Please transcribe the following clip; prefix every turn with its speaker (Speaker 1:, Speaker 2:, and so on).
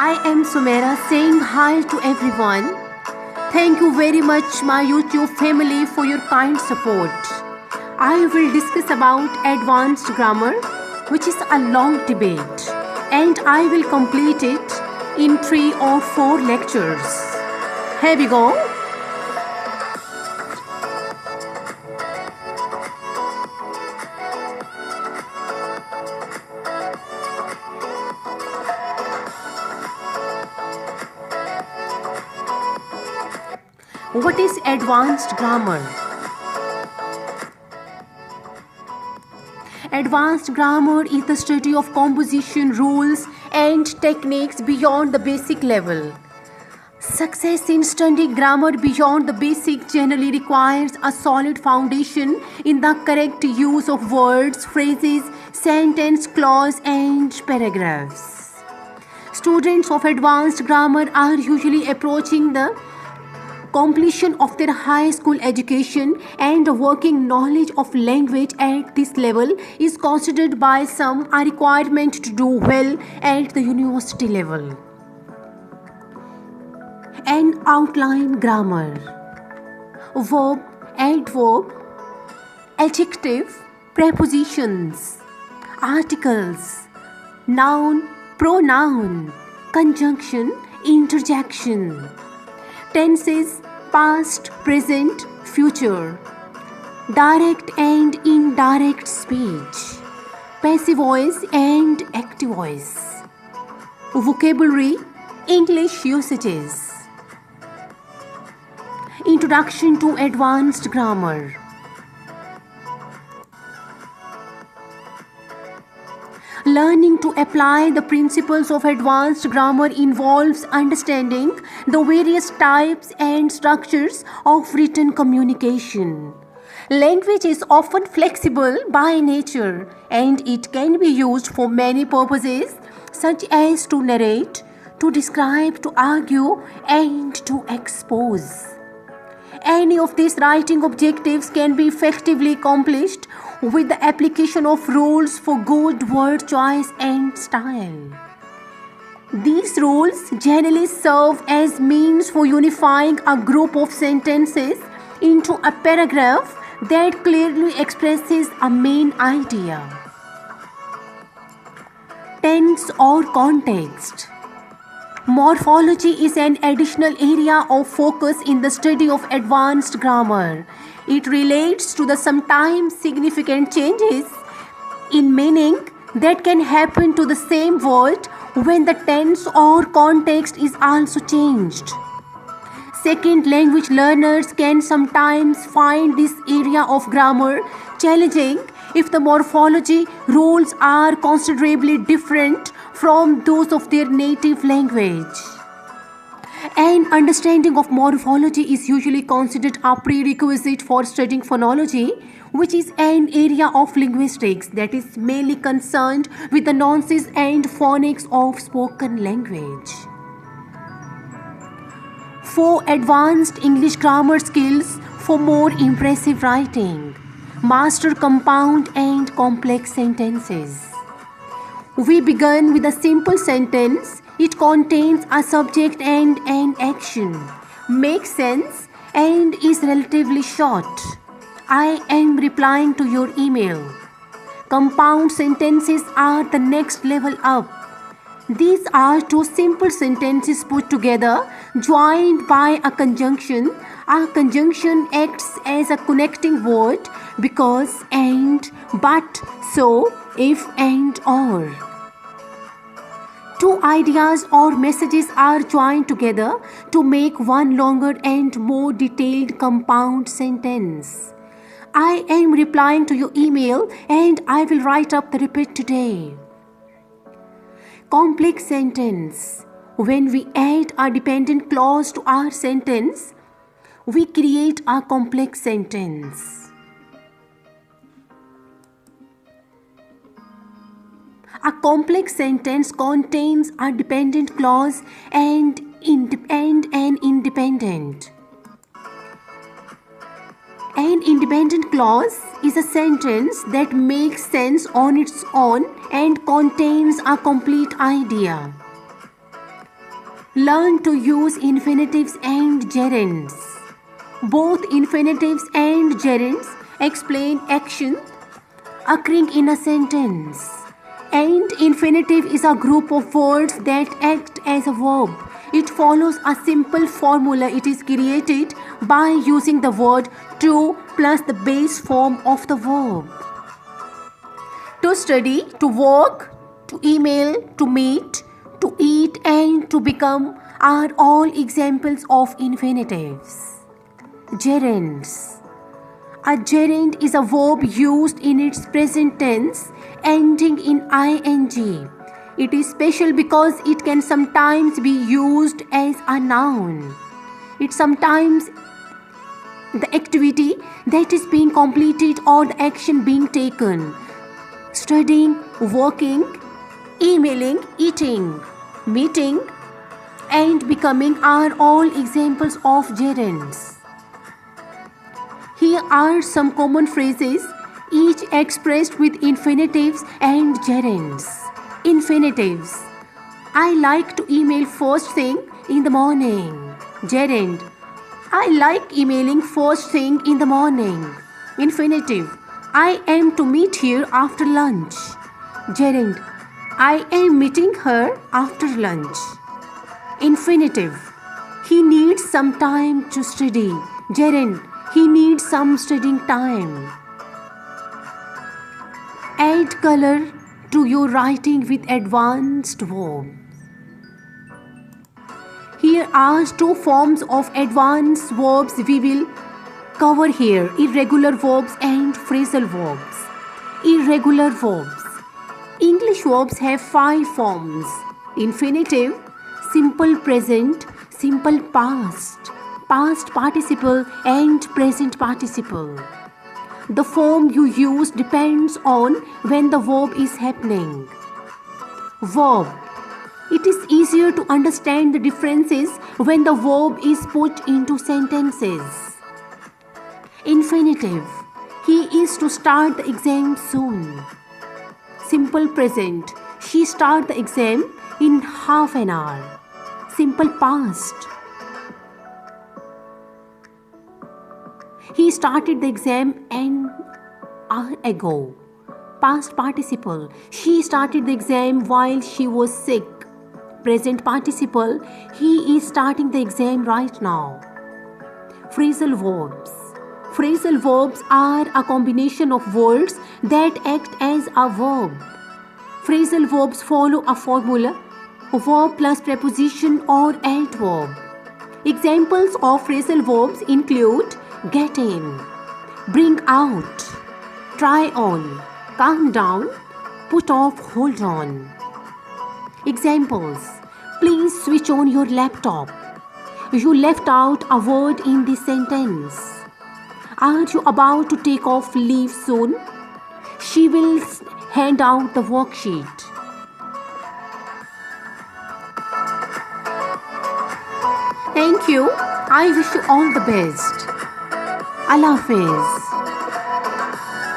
Speaker 1: I am Sumera saying hi to everyone. Thank you very much my YouTube family for your kind support. I will discuss about advanced grammar, which is a long debate, and I will complete it in 3 or 4 lectures. Here we go. What is advanced grammar? Advanced grammar is the study of composition rules and techniques beyond the basic level. Success in studying grammar beyond the basic generally requires a solid foundation in the correct use of words, phrases, sentence, clause, and paragraphs. Students of advanced grammar are usually approaching the completion of their high school education, and working knowledge of language at this level is considered by some a requirement to do well at the university level. An outline grammar: verb, adverb, adjective, prepositions, articles, noun, pronoun, conjunction, interjection. Tenses: past, present, future. Direct and indirect speech. Passive voice and active voice. Vocabulary: English usages. Introduction to advanced grammar. Learning to apply the principles of advanced grammar involves understanding the various types and structures of written communication. Language is often flexible by nature, and it can be used for many purposes, such as to narrate, to describe, to argue, and to expose. Any of these writing objectives can be effectively accomplished with the application of rules for good word choice and style. These rules generally serve as means for unifying a group of sentences into a paragraph that clearly expresses a main idea. Tense or context. Morphology is an additional area of focus in the study of advanced grammar. It relates to the sometimes significant changes in meaning that can happen to the same word when the tense or context is also changed. Second language learners can sometimes find this area of grammar challenging if the morphology rules are considerably different from those of their native language. An understanding of morphology is usually considered a prerequisite for studying phonology, which is an area of linguistics that is mainly concerned with the nuances and phonics of spoken language. For advanced English grammar skills for more impressive writing, master compound and complex sentences. We begin with a simple sentence. It contains a subject and an action, makes sense, and is relatively short. I am replying to your email. Compound sentences are the next level up. These are two simple sentences put together, joined by a conjunction. A conjunction acts as a connecting word: because, and, but, so, if, and, or. Two ideas or messages are joined together to make one longer and more detailed compound sentence. I am replying to your email and I will write up the repeat today. Complex sentence. When we add a dependent clause to our sentence, we create a complex sentence. A complex sentence contains a dependent clause and an independent. An independent clause is a sentence that makes sense on its own and contains a complete idea. Learn to use infinitives and gerunds. Both infinitives and gerunds explain action occurring in a sentence. And infinitive is a group of words that act as a verb. It follows a simple formula. It is created by using the word to plus the base form of the verb. To study, to work, to email, to meet, to eat, and to become are all examples of infinitives. Gerunds. A gerund is a verb used in its present tense ending in ing. It is special because it can sometimes be used as a noun. It sometimes the activity that is being completed or the action being taken. Studying, working, emailing, eating, meeting, and becoming are all examples of gerunds. Here are some common phrases, each expressed with infinitives and gerunds. Infinitives. I like to email first thing in the morning. Gerund. I like emailing first thing in the morning. Infinitive. I am to meet her after lunch. Gerund. I am meeting her after lunch. Infinitive. He needs some time to study. Gerund. He needs some studying time. Add color to your writing with advanced verbs. Here are two forms of advanced verbs we will cover here: irregular verbs and phrasal verbs. Irregular verbs. English verbs have 5 forms: infinitive, simple present, simple past, past participle, and present participle. The form you use depends on when the verb is happening. Verb. It is easier to understand the differences when the verb is put into sentences. Infinitive. He is to start the exam soon. Simple present. She started the exam in half an hour. Simple past. He started the exam an hour ago. Past participle. She started the exam while she was sick. Present participle. He is starting the exam right now. Phrasal verbs. Phrasal verbs are a combination of words that act as a verb. Phrasal verbs follow a formula, verb plus preposition or adverb. Examples of phrasal verbs include get in, bring out, try on, calm down, put off, hold on. Examples: please switch on your laptop. You left out a word in this sentence. Are you about to take off leave soon? She will hand out the worksheet. Thank you. I wish you all the best. Allah Hafiz.